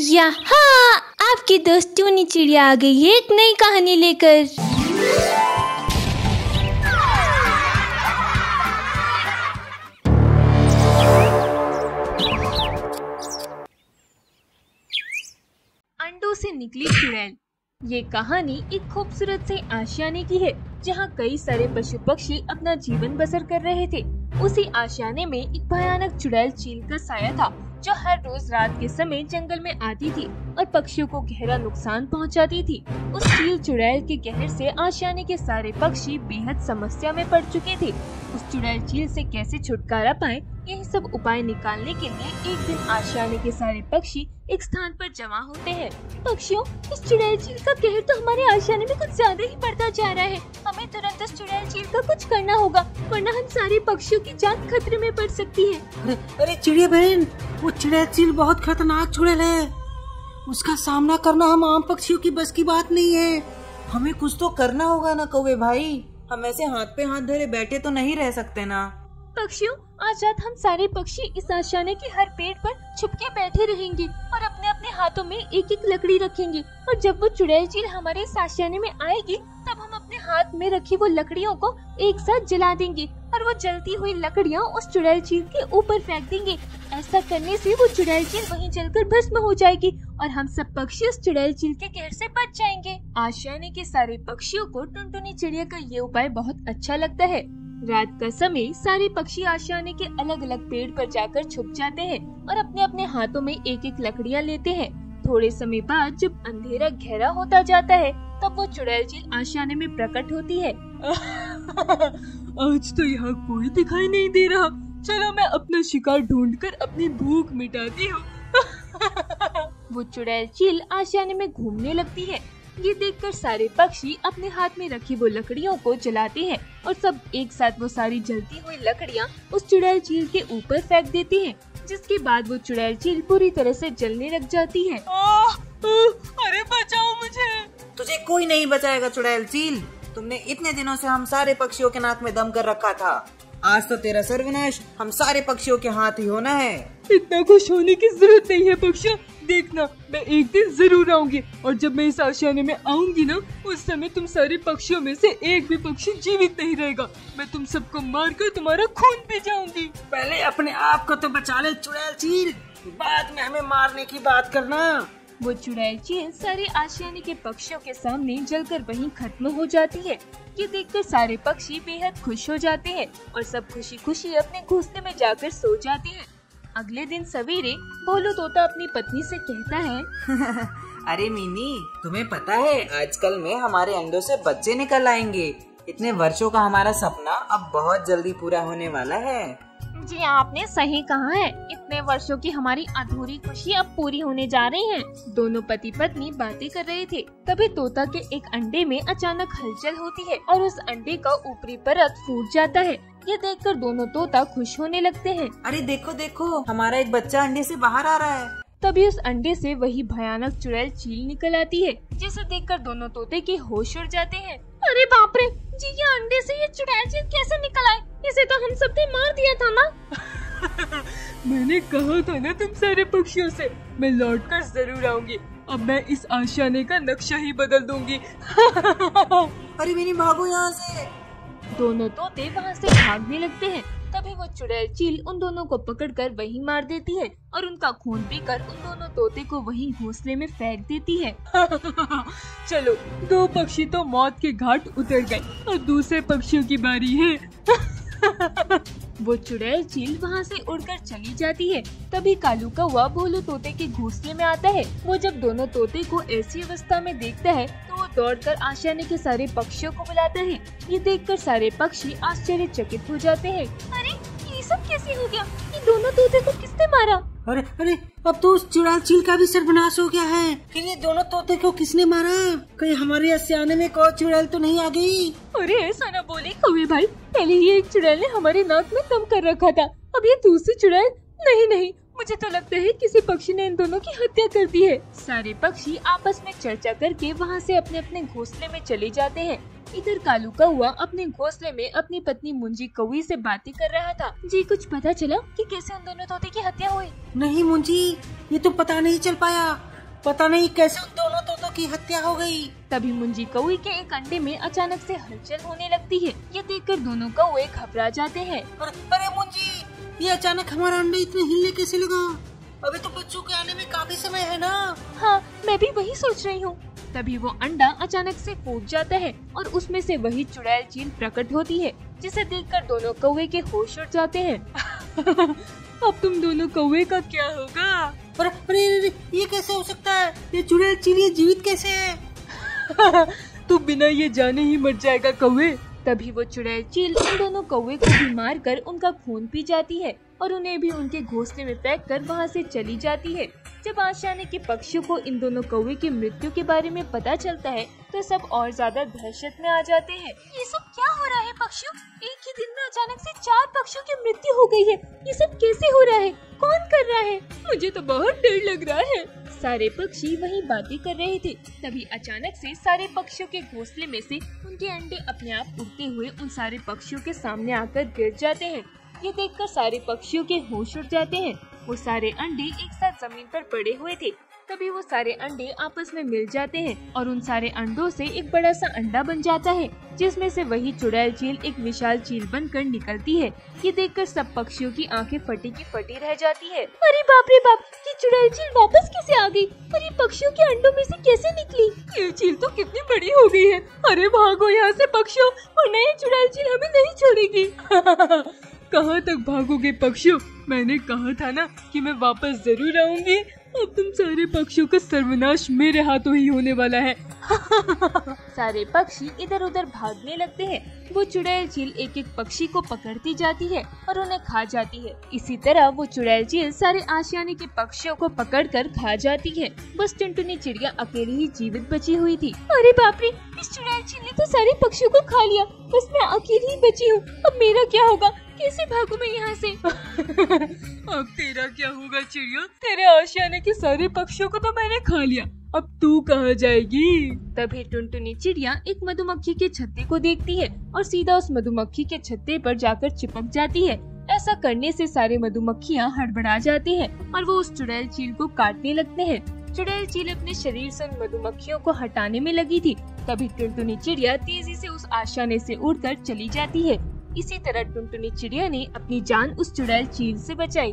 चिड़िया। हाँ, आपकी दोस्त टूनी चिड़िया आ गई है एक नई कहानी लेकर। अंडों से निकली चुड़ैल। ये कहानी एक खूबसूरत से आशियाने की है जहाँ कई सारे पशु पक्षी अपना जीवन बसर कर रहे थे। उसी आशियाने में एक भयानक चुड़ैल चील का साया था जो हर रोज रात के समय जंगल में आती थी और पक्षियों को गहरा नुकसान पहुंचाती थी। उस चील चुड़ैल के कहर से आशियाने के सारे पक्षी बेहद समस्या में पड़ चुके थे। उस चुड़ैल चील से कैसे छुटकारा पाए, यही सब उपाय निकालने के लिए एक दिन आशियाने के सारे पक्षी एक स्थान पर जमा होते हैं। पक्षियों, इस चुड़ैल चील का कहर तो हमारे आशियाने में कुछ ज्यादा ही बढ़ता जा रहा है। हमें तुरंत इस चुड़ैल चील का कुछ करना होगा, वरना हम सारे पक्षियों की जान खतरे में पड़ सकती है। अरे चिड़िया बहन, वो चुड़ैल चील बहुत खतरनाक चुड़ैल है। उसका सामना करना हम आम पक्षियों की बस की बात नहीं है। हमें कुछ तो करना होगा ना कौवे भाई। हम ऐसे हाथ पे हाथ धरे बैठे तो नहीं रह सकते ना। पक्षियों, आज रात हम सारे पक्षी इस आशियाने के हर पेड़ पर छुपके बैठे रहेंगे और अपने अपने हाथों में एक एक लकड़ी रखेंगे और जब वो चुड़ैल चील हमारे इस आशियाने में आएगी तब हम अपने हाथ में रखी वो लकड़ियों को एक साथ जला देंगे और वो जलती हुई लकड़ियाँ उस चुड़ैल चील के ऊपर फेंक देंगे। ऐसा करने से वो चुड़ैल चील वहीं जलकर भस्म हो जाएगी और हम सब पक्षी उस चुड़ैल चील के कहर से बच जाएंगे। आशियाने के सारे पक्षियों को टुनटुनी चिड़िया का ये उपाय बहुत अच्छा लगता है। रात का समय सारे पक्षी आशियाने के अलग अलग पेड़ पर जाकर छुप जाते हैं और अपने अपने हाथों में एक एक लकड़ियाँ लेते हैं। थोड़े समय बाद जब अंधेरा गहरा होता जाता है तब वो चुड़ैल चील आशियाने में प्रकट होती है। आज तो यहाँ कोई दिखाई नहीं दे रहा, चलो मैं अपना शिकार ढूंढकर अपनी भूख मिटाती हूँ। वो चुड़ैल चील आशियाने में घूमने लगती है। ये देखकर सारे पक्षी अपने हाथ में रखी वो लकड़ियों को जलाते हैं और सब एक साथ वो सारी जलती हुई लकड़ियाँ उस चुड़ैल चील के ऊपर फेंक देती हैं, जिसके बाद वो चुड़ैल चील पूरी तरह से जलने लग जाती है। अरे बचाओ मुझे। तुझे कोई नहीं बचाएगा चुड़ैल चील। तुमने इतने दिनों से हम सारे पक्षियों के नाक में दम कर रखा था। आज तो तेरा सर्वनाश हम सारे पक्षियों के हाथ ही होना है। इतना खुश होने की जरूरत नहीं है पक्षियों, देखना मैं एक दिन जरूर आऊंगी और जब मैं इस आशियाने में आऊंगी ना, उस समय तुम सारे पक्षियों में से एक भी पक्षी जीवित नहीं रहेगा। मैं तुम सबको मारकर तुम्हारा खून पी जाऊंगी। पहले अपने आप को तो बचा ले चुड़ैल चील, बाद में हमें मारने की बात करना। वो चुड़ैल चील सारे आशियाने के पक्षियों के सामने जलकर वहीं खत्म हो जाती है। ये देखकर सारे पक्षी बेहद खुश हो जाते हैं और सब खुशी खुशी अपने घोंसले में जाकर सो जाते हैं। अगले दिन सवेरे भोलू तोता अपनी पत्नी से कहता है, अरे मीनी, तुम्हें पता है आजकल में हमारे अंडों से बच्चे निकल आएंगे। इतने वर्षों का हमारा सपना अब बहुत जल्दी पूरा होने वाला है। जी आपने सही कहा है, इतने वर्षों की हमारी अधूरी खुशी अब पूरी होने जा रही है। दोनों पति पत्नी बातें कर रहे थे, तभी तोता के एक अंडे में अचानक हलचल होती है और उस अंडे का ऊपरी परत फूट जाता है। ये देखकर दोनों तोता खुश होने लगते हैं। अरे देखो देखो, हमारा एक बच्चा अंडे से बाहर आ रहा है। तभी उस अंडे से वही भयानक चुड़ैल चील निकल आती है, जिसे देखकर दोनों तोते के होश उड़ जाते हैं। अरे बाप रे जी, ये अंडे से ये चुड़ैल चील कैसे निकल आए? इसे तो हम सबने मार दिया था ना। मैंने कहा था ना तुम सारे पक्षियों से, मैं लौटकर जरूर आऊंगी। अब मैं इस आशियाने का नक्शा ही बदल दूंगी। अरे मेरी भागो यहाँ से। दोनों तोते वहाँ से भागने लगते हैं। तभी वो चुड़ैल चील उन दोनों को पकड़कर वहीं मार देती है और उनका खून पीकर उन दोनों तोते को वहीं घोंसले में फेंक देती है। चलो, दो पक्षी तो मौत के घाट उतर गए और दूसरे पक्षियों की बारी है। वो चुड़ैल चील वहाँ से उड़कर चली जाती है। तभी कालू कौवा भोलू तोते के घोंसले में आता है। वो जब दोनों तोते को ऐसी अवस्था में देखता है तो वो दौड़कर आशियाने के सारे पक्षियों को बुलाता है। ये देखकर सारे पक्षी आश्चर्यचकित हो जाते हैं। अरे ये सब कैसे हो गया? ये दोनों तोते को किसने मारा? अरे अरे, अब तो उस चुड़ैल चील का भी सर्वनाश हो गया है। फिर ये दोनों तोते को किसने मारा? कहीं हमारे आशियाने में कोई चुड़ैल तो नहीं आ गई? अरे ऐसा न बोले कौवे भाई, पहले ही एक चुड़ैल ने हमारे नाक में दम कर रखा था, अब ये दूसरी चुड़ैल। नहीं, मुझे तो लगता है किसी पक्षी ने इन दोनों की हत्या कर दी है। सारे पक्षी आपस में चर्चा करके वहाँ से अपने अपने घोंसले में चले जाते हैं। इधर कालू कौवा अपने घोंसले में अपनी पत्नी मुंजी कौवी से बातें कर रहा था। जी कुछ पता चला कि कैसे उन दोनों तोते की हत्या हुई? नहीं मुंजी, ये तो पता नहीं चल पाया। पता नहीं कैसे उन दोनों तोतों की हत्या हो गई। तभी मुंजी कौवे के एक अंडे में अचानक से हलचल होने लगती है। ये देखकर दोनों कौवे घबरा जाते हैं। अरे मुंजी, ये अचानक हमारा अंडा इतने हिलने कैसे लगा? अभी तो बच्चों के आने में काफी समय है ना। हाँ, मैं भी वही सोच रही हूँ। तभी वो अंडा अचानक से फूट जाता है और उसमें से वही चुड़ैल चील प्रकट होती है, जिसे देखकर दोनों कौवे के होश उड़ जाते हैं। अब तुम दोनों कौवे का क्या होगा? अरे ये कैसे हो सकता है? ये चुड़ैल चील ये जीवित कैसे है? तू बिना ये जाने ही मर जाएगा कौवे। तभी वो चुड़ैल चील उन दोनों कौवे को भी मार कर उनका खून पी जाती है और उन्हें भी उनके घोंसले में फेंक कर वहाँ से चली जाती है। जब आशियाने के पक्षियों को इन दोनों कौवे की मृत्यु के बारे में पता चलता है तो सब और ज्यादा दहशत में आ जाते हैं। ये सब क्या हो रहा है पक्षियों? एक ही दिन में अचानक से 4 पक्षियों की मृत्यु हो गई है। ये सब कैसे हो रहा है? कौन कर रहा है? मुझे तो बहुत डर लग रहा है। सारे पक्षी वही बातें कर रहे थे। तभी अचानक से सारे पक्षियों के घोंसले में से उनके अंडे अपने आप उड़ते हुए उन सारे पक्षियों के सामने आकर गिर जाते हैं। ये देखकर सारे पक्षियों के होश उड़ जाते हैं। वो सारे अंडे एक साथ जमीन पर पड़े हुए थे। तभी वो सारे अंडे आपस में मिल जाते हैं और उन सारे अंडों से एक बड़ा सा अंडा बन जाता है, जिसमें से वही चुड़ैल चील एक विशाल चील बनकर निकलती है। ये देखकर सब पक्षियों की आंखें फटी की फटी रह जाती है। अरे बाप रे बाप, ये चुड़ैल चील वापस कैसे आ गई और ये पक्षियों के अंडों में से कैसे निकली? ये चील तो कितनी बड़ी हो गई है। अरे भागो यहाँ से पक्षियों, वरना ये चुड़ैल चील हमें नहीं छोड़ेगी। कहाँ तक भागोगे पक्षियों? मैंने कहा था ना कि मैं वापस जरूर आऊंगी। अब तुम सारे पक्षियों का सर्वनाश मेरे हाथों ही होने वाला है। सारे पक्षी इधर उधर भागने लगते हैं। वो चुड़ैल चील एक एक पक्षी को पकड़ती जाती है और उन्हें खा जाती है। इसी तरह वो चुड़ैल चील सारे आशियाने के पक्षियों को पकड़कर खा जाती है। बस टुनटुनी चिड़िया अकेली ही जीवित बची हुई थी। अरे बाप रे, इस चुड़ैल चील ने तो सारे पक्षियों को खा लिया। बस मैं अकेली ही बची हूँ। अब मेरा क्या होगा? कैसे भागूं मैं यहाँ से? अब तेरा क्या होगा चिड़िया? तेरे आशियाने के सारे पक्षियों को तो मैंने खा लिया। अब तू कहाँ जाएगी? तभी टुनटुनी चिड़िया एक मधुमक्खी के छत्ते को देखती है और सीधा उस मधुमक्खी के छत्ते पर जाकर चिपक जाती है। ऐसा करने से सारे मधुमक्खियाँ हड़बड़ा जाते हैं और वो उस चुड़ैल चील को काटने लगते हैं। चुड़ैल चील अपने शरीर से उन मधुमक्खियों को हटाने में लगी थी। तभी टुनटुनी चिड़िया तेजी से उस आशियाने से उड़कर चली जाती है। इसी तरह टुनटुनी चिड़िया ने अपनी जान उस चुड़ैल चील से बचाई।